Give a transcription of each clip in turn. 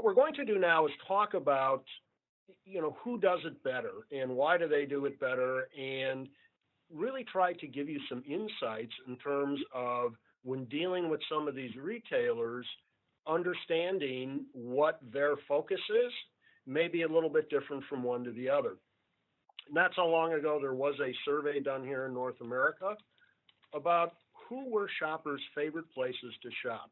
what we're going to do now is talk about, who does it better and why do they do it better, and really try to give you some insights in terms of when dealing with some of these retailers, understanding what their focus is may be a little bit different from one to the other. Not so long ago, there was a survey done here in North America about who were shoppers' favorite places to shop.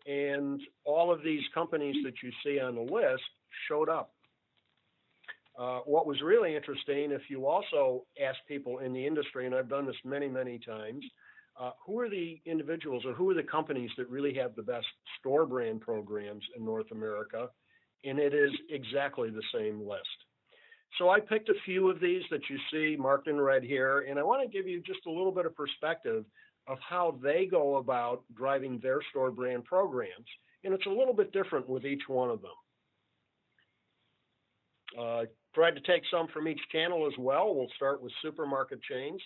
And all of these companies that you see on the list showed up. What was really interesting, if you also ask people in the industry, and I've done this many, many times, who are the individuals or who are the companies that really have the best store brand programs in North America? And it is exactly the same list. So I picked a few of these that you see marked in red here, and I want to give you just a little bit of perspective of how they go about driving their store brand programs. And it's a little bit different with each one of them. Tried to take some from each channel as well. We'll start with supermarket chains.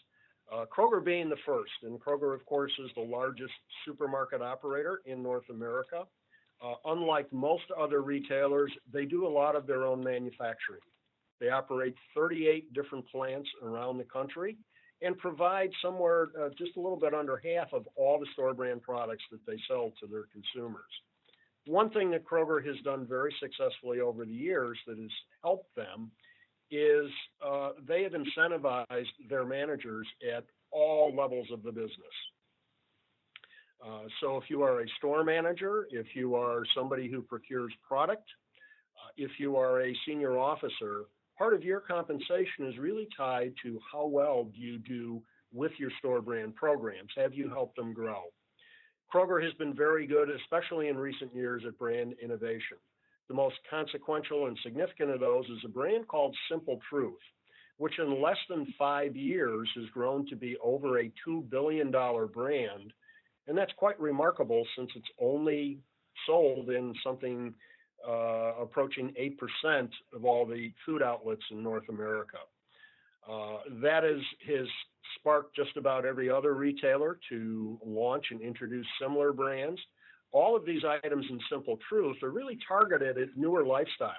Kroger being the first, and Kroger, of course, is the largest supermarket operator in North America. Unlike most other retailers, they do a lot of their own manufacturing. They operate 38 different plants around the country and provide somewhere just a little bit under half of all the store brand products that they sell to their consumers. One thing that Kroger has done very successfully over the years that has helped them is they have incentivized their managers at all levels of the business. So if you are a store manager, if you are somebody who procures product, if you are a senior officer, part of your compensation is really tied to how well do you do with your store brand programs. Have you helped them grow? Kroger has been very good, especially in recent years, at brand innovation. The most consequential and significant of those is a brand called Simple Truth, which in less than 5 years has grown to be over a $2 billion brand. And that's quite remarkable since it's only sold in something approaching 8% of all the food outlets in North America. That has sparked just about every other retailer to launch and introduce similar brands. All of these items in Simple Truth are really targeted at newer lifestyles.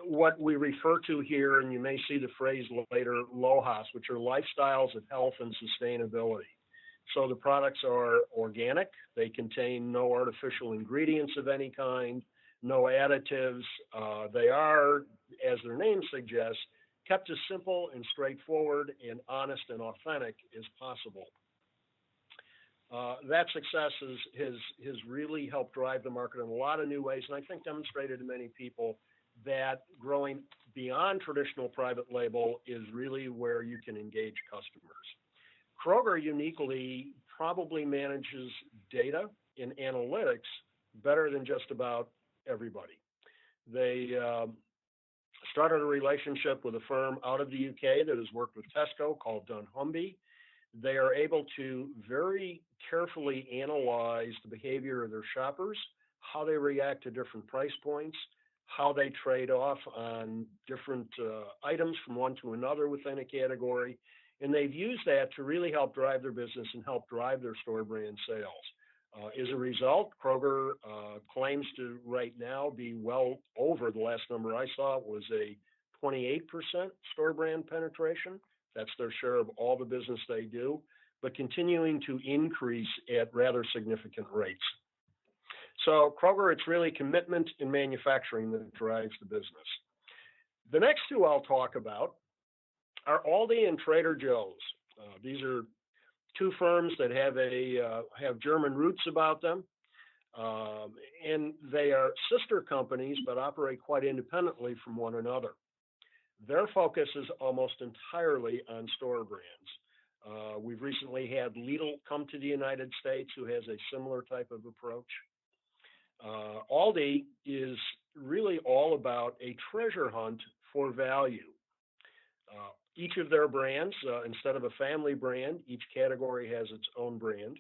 What we refer to here, and you may see the phrase later, LOHAS, which are lifestyles of health and sustainability. So the products are organic. They contain no artificial ingredients of any kind, no additives. They are, as their name suggests, kept as simple and straightforward and honest and authentic as possible. That success has really helped drive the market in a lot of new ways, and I think demonstrated to many people that growing beyond traditional private label is really where you can engage customers. Kroger uniquely probably manages data and analytics better than just about everybody. They started a relationship with a firm out of the UK that has worked with Tesco called dunnhumby. They are able to very carefully analyze the behavior of their shoppers, how they react to different price points, how they trade off on different items from one to another within a category. And they've used that to really help drive their business and help drive their store brand sales. As a result, Kroger claims to right now be well over, the last number I saw was a 28% store brand penetration. That's their share of all the business they do, but continuing to increase at rather significant rates. So Kroger, it's really commitment in manufacturing that drives the business. The next two I'll talk about are Aldi and Trader Joe's. These are two firms that have German roots about them, and they are sister companies but operate quite independently from one another. Their focus is almost entirely on store brands. We've recently had Lidl come to the United States, who has a similar type of approach. Aldi is really all about a treasure hunt for value. Each of their brands, instead of a family brand, each category has its own brand.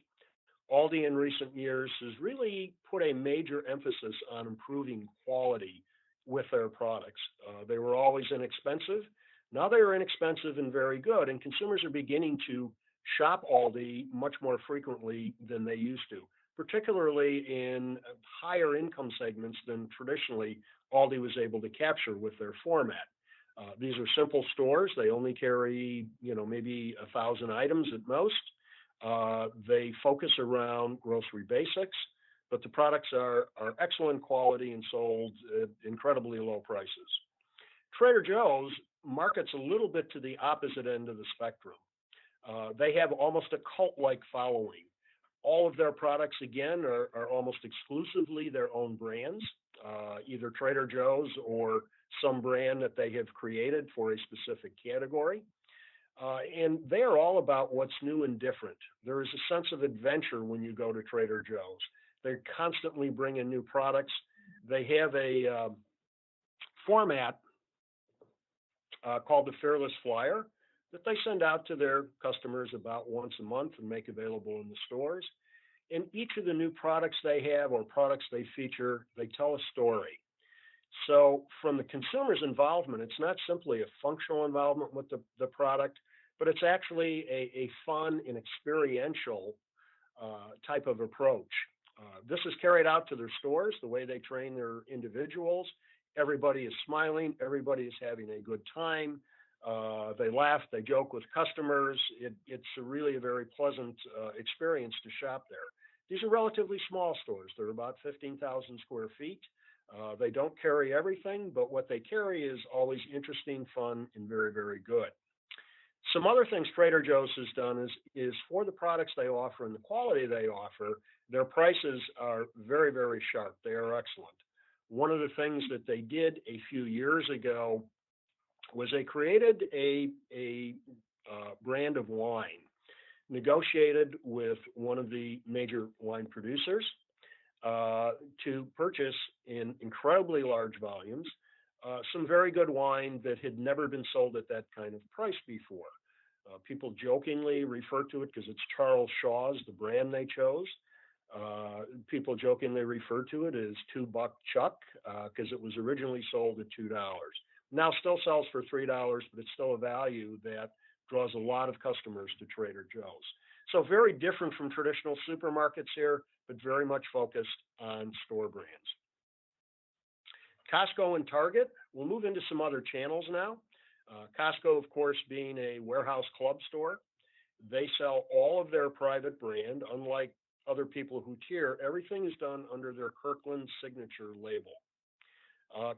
Aldi in recent years has really put a major emphasis on improving quality with their products. They were always inexpensive. Now they are inexpensive and very good, and consumers are beginning to shop Aldi much more frequently than they used to. particularly in higher income segments than traditionally Aldi was able to capture with their format. These are simple stores. They only carry, maybe 1,000 items at most. They focus around grocery basics, but the products are excellent quality and sold at incredibly low prices. Trader Joe's markets a little bit to the opposite end of the spectrum. They have almost a cult-like following. All of their products, again, are almost exclusively their own brands, either Trader Joe's or some brand that they have created for a specific category. And they are all about what's new and different. There is a sense of adventure when you go to Trader Joe's. They're constantly bringing new products. They have a format called the Fearless Flyer that they send out to their customers about once a month and make available in the stores. And each of the new products they have or products they feature, they tell a story. So from the consumer's involvement, it's not simply a functional involvement with the product, but it's actually a fun and experiential type of approach. This is carried out to their stores, the way they train their individuals. Everybody is smiling. Everybody is having a good time. They laugh. They joke with customers. It's really a very pleasant experience to shop there. These are relatively small stores. They're about 15,000 square feet. They don't carry everything, but what they carry is always interesting, fun, and very, very good. Some other things Trader Joe's has done is for the products they offer and the quality they offer, their prices are very, very sharp. They are excellent. One of the things that they did a few years ago was they created a brand of wine, negotiated with one of the major wine producers to purchase in incredibly large volumes some very good wine that had never been sold at that kind of price before. People jokingly refer to it because it's Charles Shaw's, the brand they chose. People jokingly refer to it as $2 Chuck because it was originally sold at $2. Now still sells for $3, but it's still a value that draws a lot of customers to Trader Joe's. So very different from traditional supermarkets here, but very much focused on store brands. Costco and Target, we'll move into some other channels now. Costco, of course, being a warehouse club store, they sell all of their private brand. Unlike other people who tier, everything is done under their Kirkland Signature label.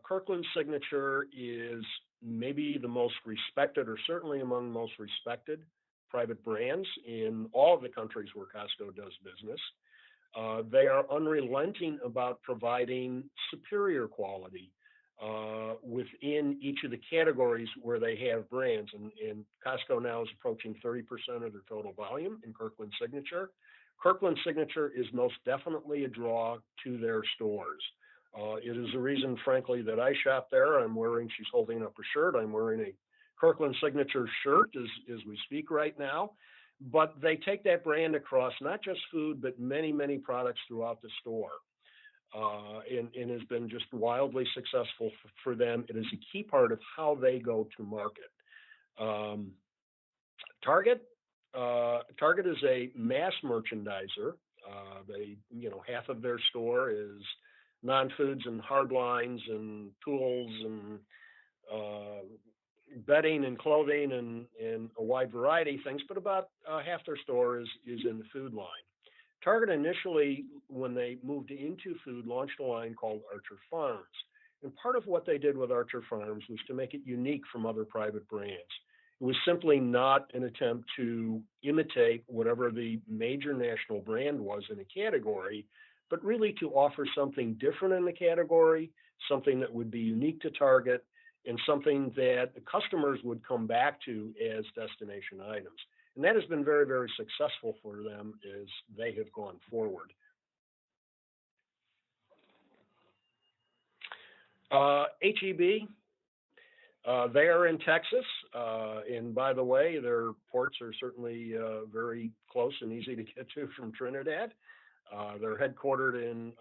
Kirkland Signature is maybe the most respected, or certainly among the most respected private brands in all of the countries where Costco does business. They are unrelenting about providing superior quality within each of the categories where they have brands. And Costco now is approaching 30% of their total volume in Kirkland Signature. Kirkland Signature is most definitely a draw to their stores. It is the reason, frankly, that I shop there. She's holding up a shirt. I'm wearing a Kirkland Signature shirt as we speak right now. But they take that brand across not just food, but many, many products throughout the store. And has been just wildly successful for them. It is a key part of how they go to market. Target is a mass merchandiser. Half of their store is non-foods and hard lines and tools and bedding and clothing and a wide variety of things, but about half their store is in the food line. Target initially, when they moved into food, launched a line called Archer Farms. And part of what they did with Archer Farms was to make it unique from other private brands. It was simply not an attempt to imitate whatever the major national brand was in a category, but really to offer something different in the category, something that would be unique to Target, and something that the customers would come back to as destination items. And that has been very, very successful for them as they have gone forward. HEB, they are in Texas. And by the way, their ports are certainly very close and easy to get to from Trinidad. They're headquartered in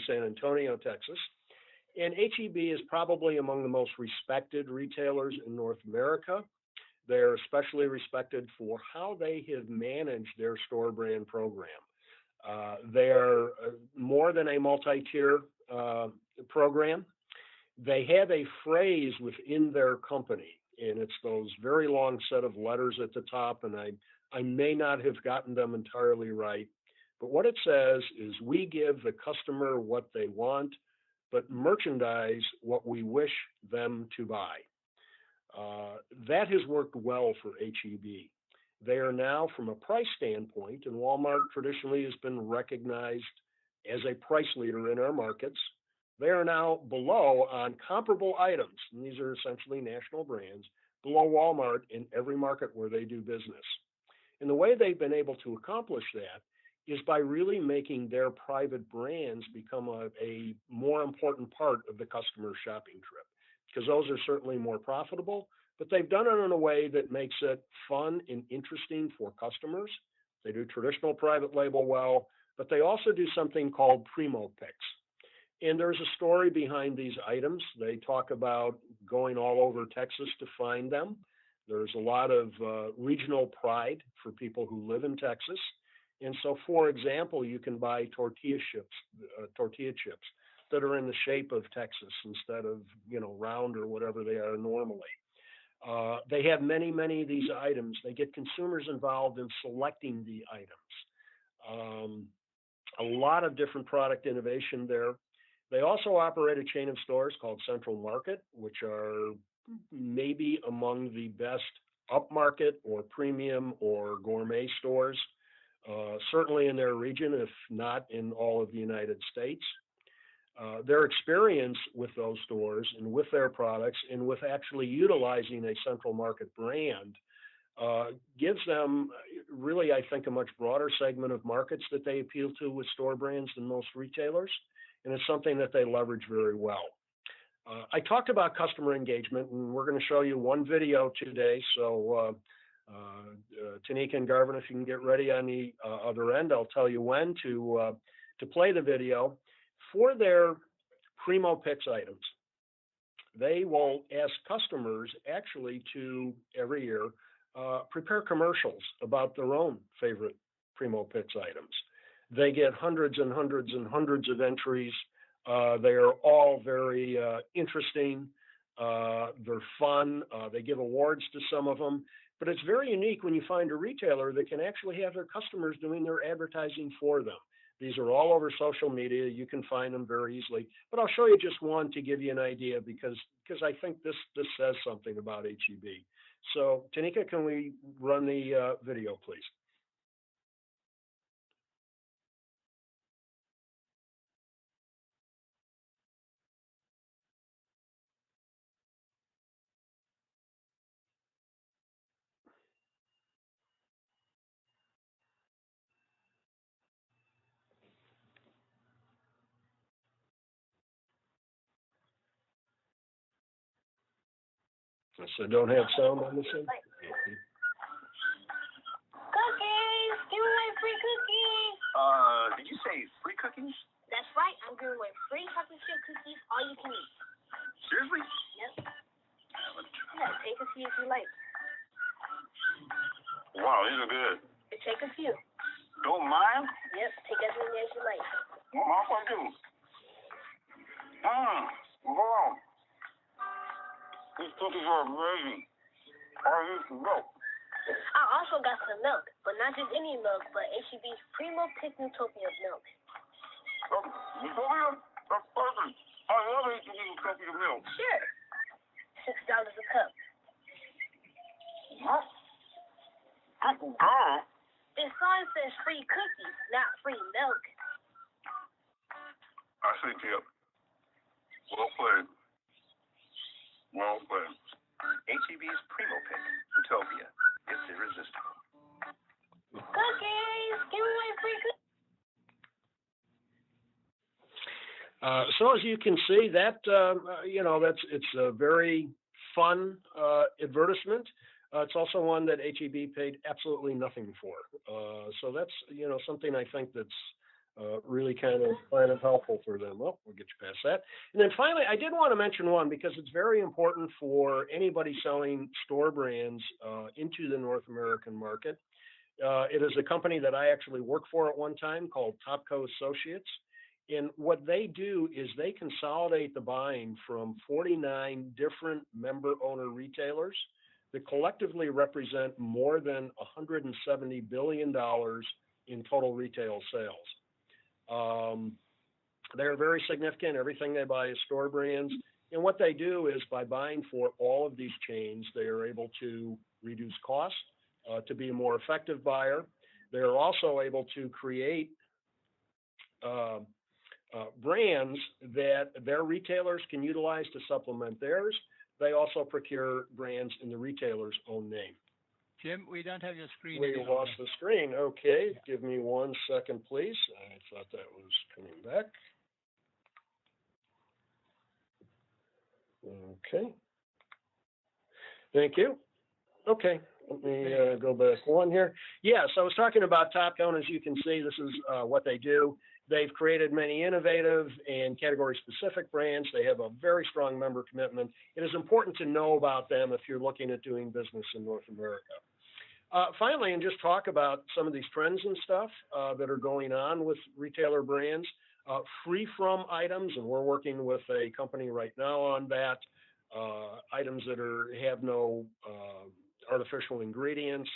San Antonio, Texas. And HEB is probably among the most respected retailers in North America. They're especially respected for how they have managed their store brand program. They're more than a multi-tier program. They have a phrase within their company, and it's those very long set of letters at the top, and I may not have gotten them entirely right, but what it says is we give the customer what they want, but merchandise what we wish them to buy. That has worked well for HEB. They are now, from a price standpoint, and Walmart traditionally has been recognized as a price leader in our markets. They are now below on comparable items, and these are essentially national brands, below Walmart in every market where they do business. And the way they've been able to accomplish that is by really making their private brands become a more important part of the customer shopping trip, because those are certainly more profitable, but they've done it in a way that makes it fun and interesting for customers. They do traditional private label well, but they also do something called Primo Picks. And there's a story behind these items. They talk about going all over Texas to find them. There's a lot of regional pride for people who live in Texas. And so, for example, you can buy tortilla chips that are in the shape of Texas instead of, round or whatever they are normally. They have many, many of these items. They get consumers involved in selecting the items. A lot of different product innovation there. They also operate a chain of stores called Central Market, which are maybe among the best upmarket or premium or gourmet stores, certainly in their region, if not in all of the United States. Their experience with those stores and with their products and with actually utilizing a Central Market brand gives them really, I think, a much broader segment of markets that they appeal to with store brands than most retailers. And it's something that they leverage very well. I talked about customer engagement, and we're going to show you one video today. So Tanika and Garvin, if you can get ready on the other end, I'll tell you when to play the video. For their Primo Picks items, they will ask customers actually to, every year, prepare commercials about their own favorite Primo Picks items. They get hundreds and hundreds and hundreds of entries. They are all very interesting. They're fun. They give awards to some of them. But it's very unique when you find a retailer that can actually have their customers doing their advertising for them. These are all over social media. You can find them very easily. But I'll show you just one to give you an idea because I think this says something about HEB. So, Tanika, can we run the video, please? So don't have sound on this one? Cookies! Give away free cookies! Did you say free cookies? That's right. I'm giving away free chocolate chip cookies, all you can eat. Seriously? Yep. Yeah, take a few if you like. Wow, these are good. Take a few. Don't mind? Yep, take as many as you like. Well, how can I do? Wow. These cookies are amazing. I need some milk. I also got some milk, but not just any milk, but HEB's Primo Pick Utopia milk. Utopia? That's perfect. I love Utopia milk. Sure. $6 a cup. What? $6? This sign says free cookies, not free milk. I see, Tip. Well played. Well played. HEB's Primo Pick Utopia. It's irresistible. Cookies! Give away free cookies! So as you can see, that it's a very fun advertisement. It's also one that HEB paid absolutely nothing for. So that's something I think that's really kind of helpful for them. Well, we'll get you past that. And then finally, I did want to mention one because it's very important for anybody selling store brands into the North American market. It is a company that I actually worked for at one time called Topco Associates. And what they do is they consolidate the buying from 49 different member owner retailers that collectively represent more than $170 billion in total retail sales. They're very significant. Everything they buy is store brands. And what they do is by buying for all of these chains, they are able to reduce costs, to be a more effective buyer. They are also able to create brands that their retailers can utilize to supplement theirs. They also procure brands in the retailer's own name. Jim, we don't have your screen We anymore. lost the screen. Okay, give me 1 second, please. I thought that was coming back. Okay. Thank you. Okay, let me go back one here. Yeah, so I was talking about Topco, and as you can see, this is what they do. They've created many innovative and category-specific brands. They have a very strong member commitment. It is important to know about them if you're looking at doing business in North America. Finally, and just talk about some of these trends and stuff that are going on with retailer brands. Free from items, and we're working with a company right now on that. Items that have no artificial ingredients,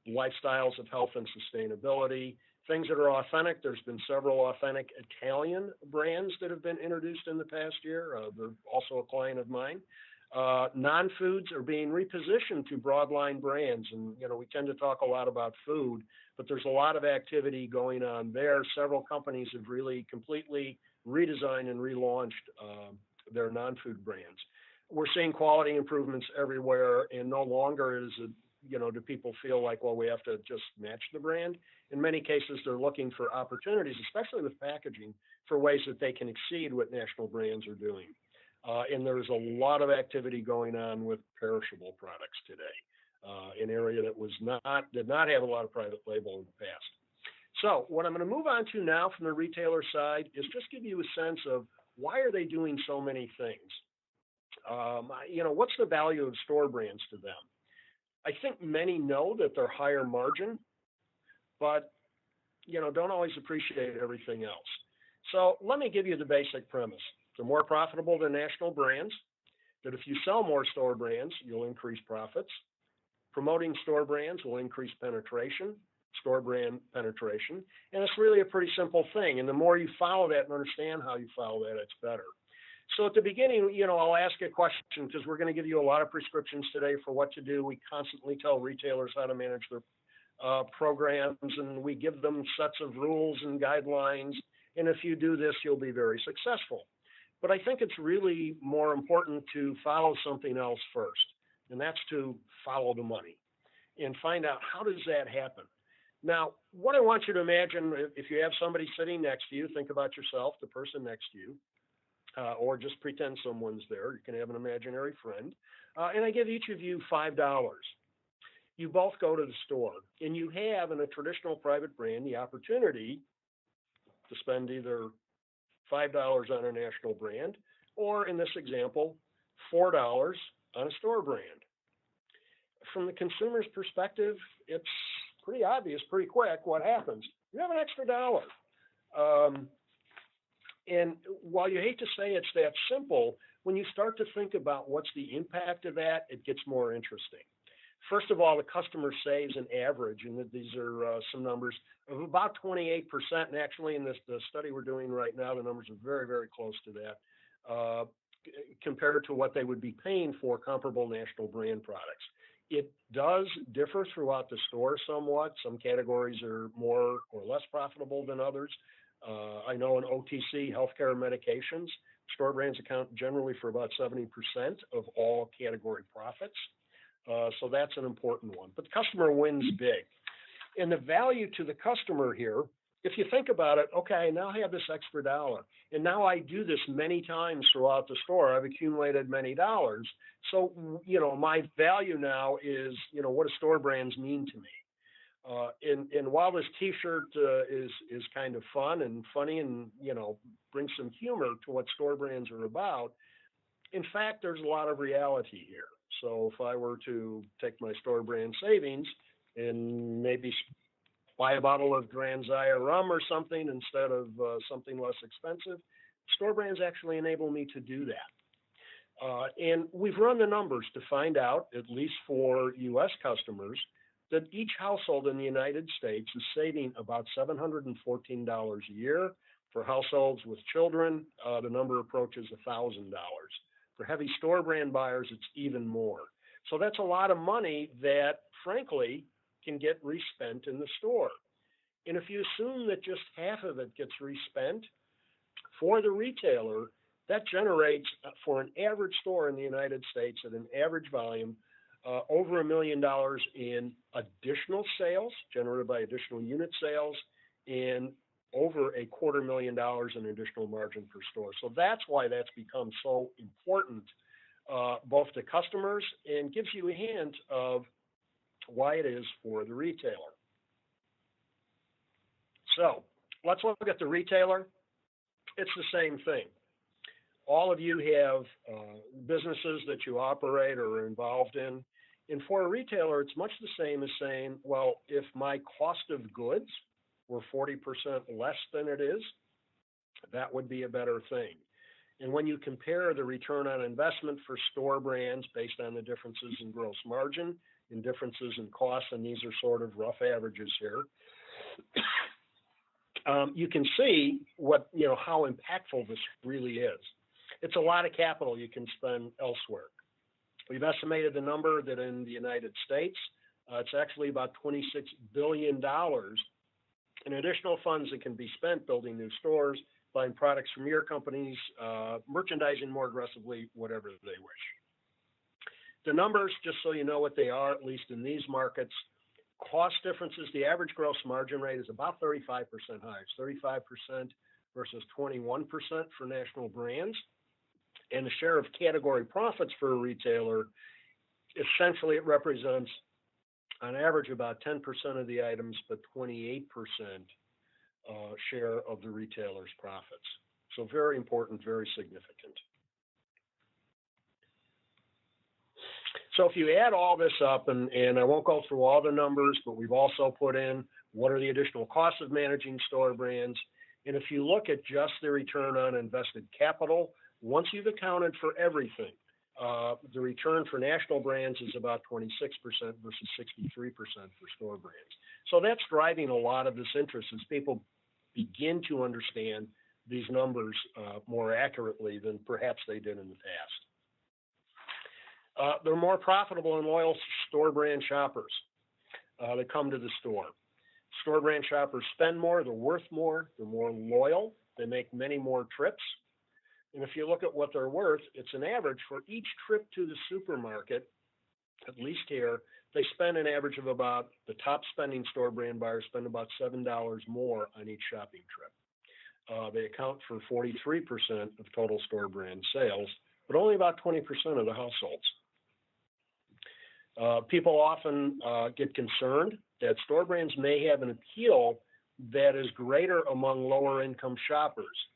lifestyles of health and sustainability, things that are authentic. There's been several authentic Italian brands that have been introduced in the past year. They're also a client of mine. Non-foods are being repositioned to broadline brands. And, we tend to talk a lot about food, but there's a lot of activity going on there. Several companies have really completely redesigned and relaunched their non-food brands. We're seeing quality improvements everywhere, and no longer is it, do people feel like, well, we have to just match the brand? In many cases, they're looking for opportunities, especially with packaging, for ways that they can exceed what national brands are doing. And there's a lot of activity going on with perishable products today, an area that did not have a lot of private label in the past. So what I'm going to move on to now from the retailer side is just give you a sense of why are they doing so many things? What's the value of store brands to them? I think many know that they're higher margin, but, don't always appreciate everything else. So let me give you the basic premise. They're more profitable than national brands, that if you sell more store brands, you'll increase profits. Promoting store brands will increase penetration, store brand penetration, and it's really a pretty simple thing. And the more you follow that and understand how you follow that, it's better. So at the beginning, I'll ask a question because we're going to give you a lot of prescriptions today for what to do. We constantly tell retailers how to manage their programs, and we give them sets of rules and guidelines. And if you do this, you'll be very successful. But I think it's really more important to follow something else first, and that's to follow the money and find out how does that happen. Now, what I want you to imagine, if you have somebody sitting next to you, think about yourself, the person next to you. Or just pretend someone's there. You can have an imaginary friend. And I give each of you $5. You both go to the store, and you have, in a traditional private brand, the opportunity to spend either $5 on a national brand, or in this example, $4 on a store brand. From the consumer's perspective, it's pretty obvious, pretty quick what happens. You have an extra dollar. And while you hate to say it's that simple, when you start to think about what's the impact of that, it gets more interesting. First of all, the customer saves an average, and these are some numbers, of about 28%. And actually, in the study we're doing right now, the numbers are very, very close to that, compared to what they would be paying for comparable national brand products. It does differ throughout the store somewhat. Some categories are more or less profitable than others. I know in OTC, healthcare medications, store brands account generally for about 70% of all category profits. So that's an important one. But the customer wins big. And the value to the customer here, if you think about it, okay, now I have this extra dollar. And now I do this many times throughout the store. I've accumulated many dollars. So, my value now is, what do store brands mean to me? And while this T-shirt is kind of fun and funny and brings some humor to what store brands are about, in fact, there's a lot of reality here. So if I were to take my store brand savings and maybe buy a bottle of Grand Zaya rum or something instead of something less expensive, store brands actually enable me to do that. And we've run the numbers to find out, at least for U.S. customers, that each household in the United States is saving about $714 a year. For households with children, the number approaches $1,000. For heavy store brand buyers, it's even more. So that's a lot of money that, frankly, can get respent in the store. And if you assume that just half of it gets respent, for the retailer, that generates, for an average store in the United States at an average volume, over $1 million in additional sales generated by additional unit sales, and over $250,000 in additional margin per store. So that's why that's become so important, both to customers and gives you a hint of why it is for the retailer. So let's look at the retailer. It's the same thing. All of you have businesses that you operate or are involved in. And for a retailer, it's much the same as saying, well, if my cost of goods were 40% less than it is, that would be a better thing. And when you compare the return on investment for store brands based on the differences in gross margin and differences in costs, and these are sort of rough averages here, you can see how impactful this really is. It's a lot of capital you can spend elsewhere. We've estimated the number that in the United States, it's actually about $26 billion in additional funds that can be spent building new stores, buying products from your companies, merchandising more aggressively, whatever they wish. The numbers, just so you know what they are, at least in these markets, cost differences, the average gross margin rate is about 35% higher. It's 35% versus 21% for national brands. And the share of category profits for a retailer, essentially it represents on average about 10% of the items, but 28% share of the retailer's profits. So very important, very significant. So if you add all this up, and I won't go through all the numbers, but we've also put in what are the additional costs of managing store brands. And if you look at just the return on invested capital, once you've accounted for everything, the return for national brands is about 26% versus 63% for store brands. So that's driving a lot of this interest as people begin to understand these numbers more accurately than perhaps they did in the past. They're more profitable and loyal store brand shoppers that come to the store. Store brand shoppers spend more, they're worth more, they're more loyal, they make many more trips. And if you look at what they're worth, it's an average for each trip to the supermarket, at least here, they spend an average of about, the top spending store brand buyers spend about $7 more on each shopping trip. They account for 43% of total store brand sales, but only about 20% of the households. People often get concerned that store brands may have an appeal that is greater among lower income shoppers.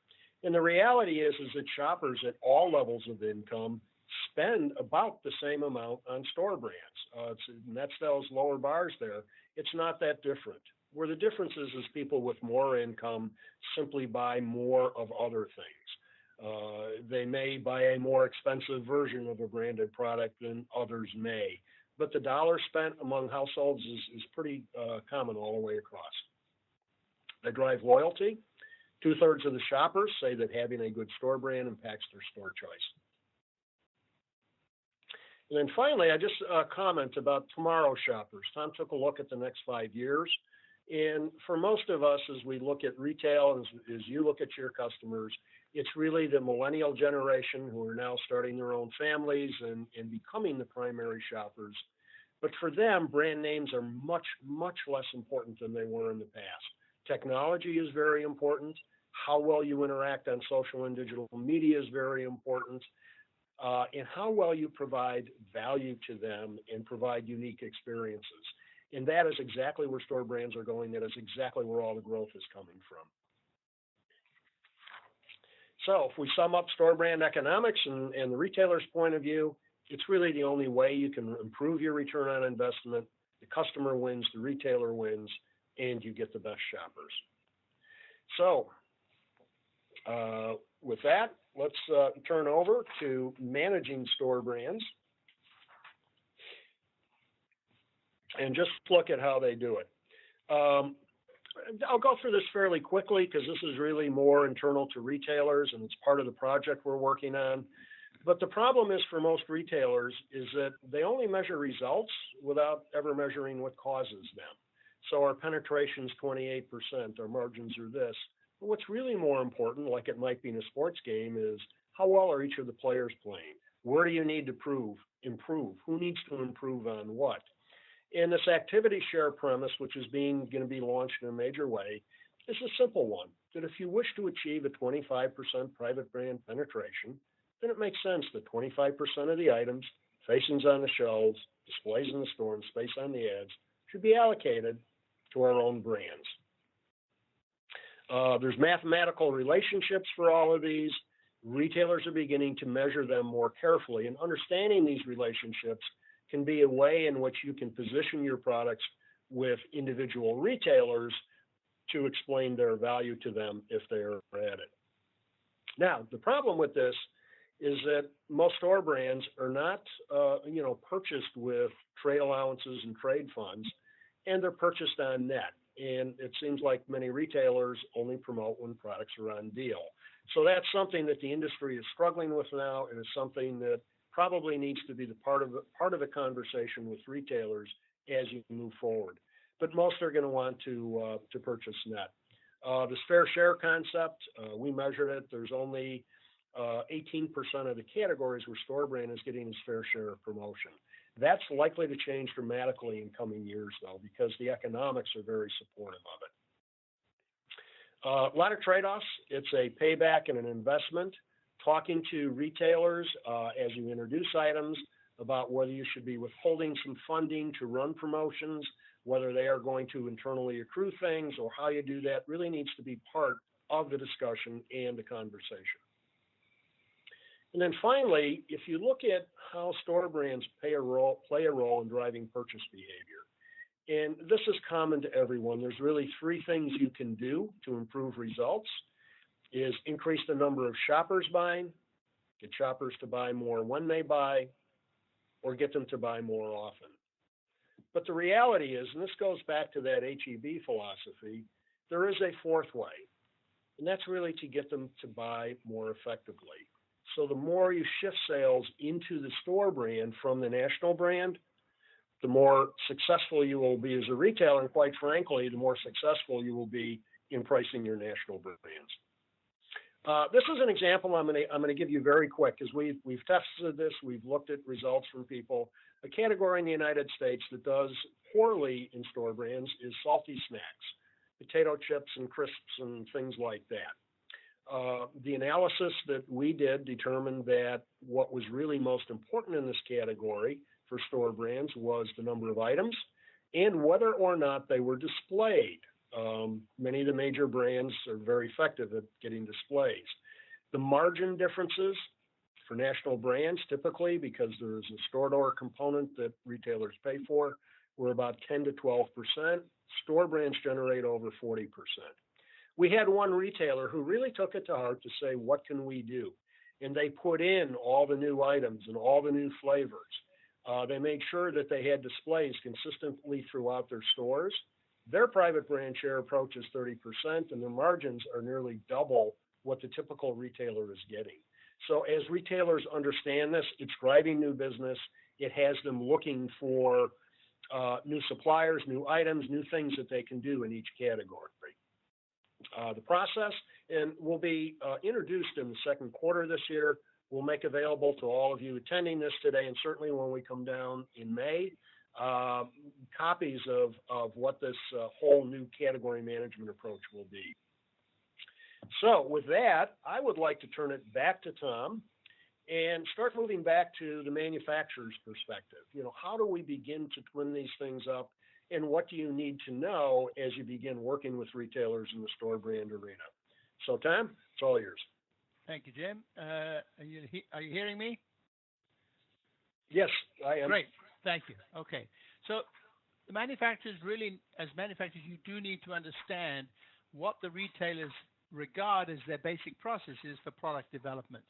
And the reality is that shoppers at all levels of income spend about the same amount on store brands. And that's those lower bars there. It's not that different. Where the difference is people with more income simply buy more of other things. They may buy a more expensive version of a branded product than others may. But the dollar spent among households is pretty common all the way across. They drive loyalty. 2/3 of the shoppers say that having a good store brand impacts their store choice. And then finally, I just comment about tomorrow shoppers. Tom took a look at the next 5 years. And for most of us, as we look at retail, as you look at your customers, it's really the millennial generation who are now starting their own families and becoming the primary shoppers. But for them, brand names are much, much less important than they were in the past. Technology is very important. How well you interact on social and digital media is very important. And how well you provide value to them and provide unique experiences. And that is exactly where store brands are going. That is exactly where all the growth is coming from. So if we sum up store brand economics and the retailer's point of view, it's really the only way you can improve your return on investment. The customer wins, the retailer wins, and you get the best shoppers. So with that, let's turn over to managing store brands and just look at how they do it. I'll go through this fairly quickly because this is really more internal to retailers and it's part of the project we're working on. But the problem is for most retailers is that they only measure results without ever measuring what causes them. So our penetration's 28%, our margins are this. But what's really more important, like it might be in a sports game, is how well are each of the players playing? Where do you need to improve? Who needs to improve on what? And this activity share premise, which is going to be launched in a major way, is a simple one, that if you wish to achieve a 25% private brand penetration, then it makes sense that 25% of the items, facings on the shelves, displays in the store, and space on the ads should be allocated to our own brands. There's mathematical relationships for all of these. Retailers are beginning to measure them more carefully, and understanding these relationships can be a way in which you can position your products with individual retailers to explain their value to them if they're at it. Now, the problem with this is that most store brands are not, purchased with trade allowances and trade funds, and they're purchased on net. And it seems like many retailers only promote when products are on deal. So that's something that the industry is struggling with now, and it's something that probably needs to be the part of the conversation with retailers as you move forward. But most are going to want to purchase net. This fair share concept, we measured it. There's only 18% of the categories where store brand is getting its fair share of promotion. That's likely to change dramatically in coming years, though, because the economics are very supportive of it. A lot of trade-offs. It's a payback and an investment. Talking to retailers as you introduce items about whether you should be withholding some funding to run promotions, whether they are going to internally accrue things, or how you do that really needs to be part of the discussion and the conversation. And then finally, if you look at how store brands play a role in driving purchase behavior, and this is common to everyone, there's really three things you can do to improve results, is increase the number of shoppers buying, get shoppers to buy more when they buy, or get them to buy more often. But the reality is, and this goes back to that HEB philosophy, there is a fourth way, and that's really to get them to buy more effectively. So the more you shift sales into the store brand from the national brand, the more successful you will be as a retailer, and quite frankly, the more successful you will be in pricing your national brands. This is an example I'm going to give you very quick, because we've tested this, we've looked at results from people. A category in the United States that does poorly in store brands is salty snacks, potato chips and crisps and things like that. The analysis that we did determined that what was really most important in this category for store brands was the number of items and whether or not they were displayed. Many of the major brands are very effective at getting displays. The margin differences for national brands, typically because there's a store door component that retailers pay for, were about 10 to 12%. Store brands generate over 40%. We had one retailer who really took it to heart to say, what can we do? And they put in all the new items and all the new flavors. They made sure that they had displays consistently throughout their stores. Their private brand share approaches 30%, and their margins are nearly double what the typical retailer is getting. So as retailers understand this, it's driving new business. It has them looking for new suppliers, new items, new things that they can do in each category. The process and will be introduced in the second quarter this year. We'll make available to all of you attending this today, and certainly when we come down in May, copies of what this whole new category management approach will be. So with that, I would like to turn it back to Tom and start moving back to the manufacturer's perspective. How do we begin to twin these things up and what do you need to know as you begin working with retailers in the store brand arena. So Tom, it's all yours. Thank you, Jim. Are you hearing me? Yes, I am. Great. Thank you. Okay. So the manufacturers really, as manufacturers, you do need to understand what the retailers regard as their basic processes for product development.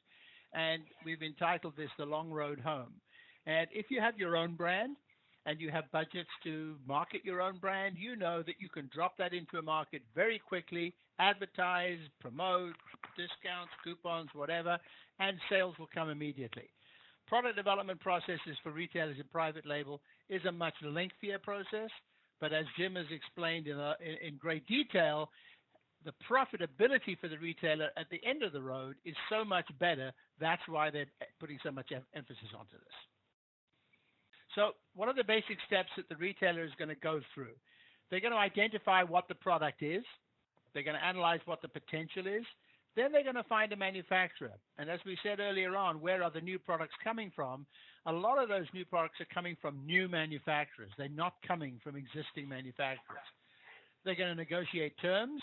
And we've entitled this The Long Road Home. And if you have your own brand and you have budgets to market your own brand, you know that you can drop that into a market very quickly, advertise, promote, discounts, coupons, whatever, and sales will come immediately. Product development processes for retailers and private label is a much lengthier process, but as Jim has explained in great detail, the profitability for the retailer at the end of the road is so much better. That's why they're putting so much emphasis onto this. So what are the basic steps that the retailer is going to go through? They're going to identify what the product is. They're going to analyze what the potential is. Then they're going to find a manufacturer. And as we said earlier on, where are the new products coming from? A lot of those new products are coming from new manufacturers. They're not coming from existing manufacturers. They're going to negotiate terms.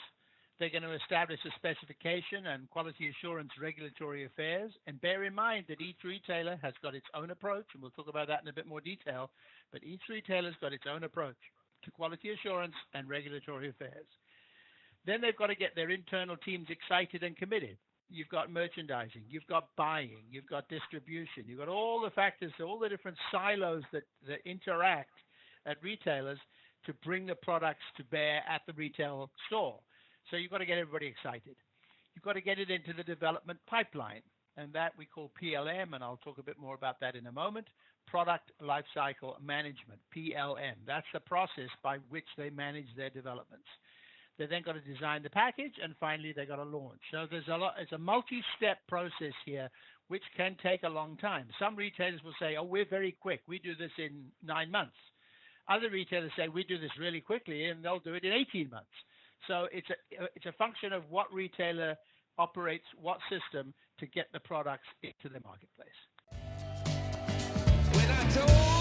They're going to establish a specification and quality assurance regulatory affairs. And bear in mind that each retailer has got its own approach, and we'll talk about that in a bit more detail, but each retailer's got its own approach to quality assurance and regulatory affairs. Then they've got to get their internal teams excited and committed. You've got merchandising, you've got buying, you've got distribution, you've got all the factors, all the different silos that interact at retailers to bring the products to bear at the retail store. So you've got to get everybody excited. You've got to get it into the development pipeline, and that we call PLM, and I'll talk a bit more about that in a moment. Product Lifecycle Management, PLM. That's the process by which they manage their developments. They then got to design the package, and finally they got to launch. So it's a multi-step process here, which can take a long time. Some retailers will say, oh, we're very quick. We do this in 9 months. Other retailers say, we do this really quickly, and they'll do it in 18 months. So it's a function of what retailer operates what system to get the products into the marketplace. When I told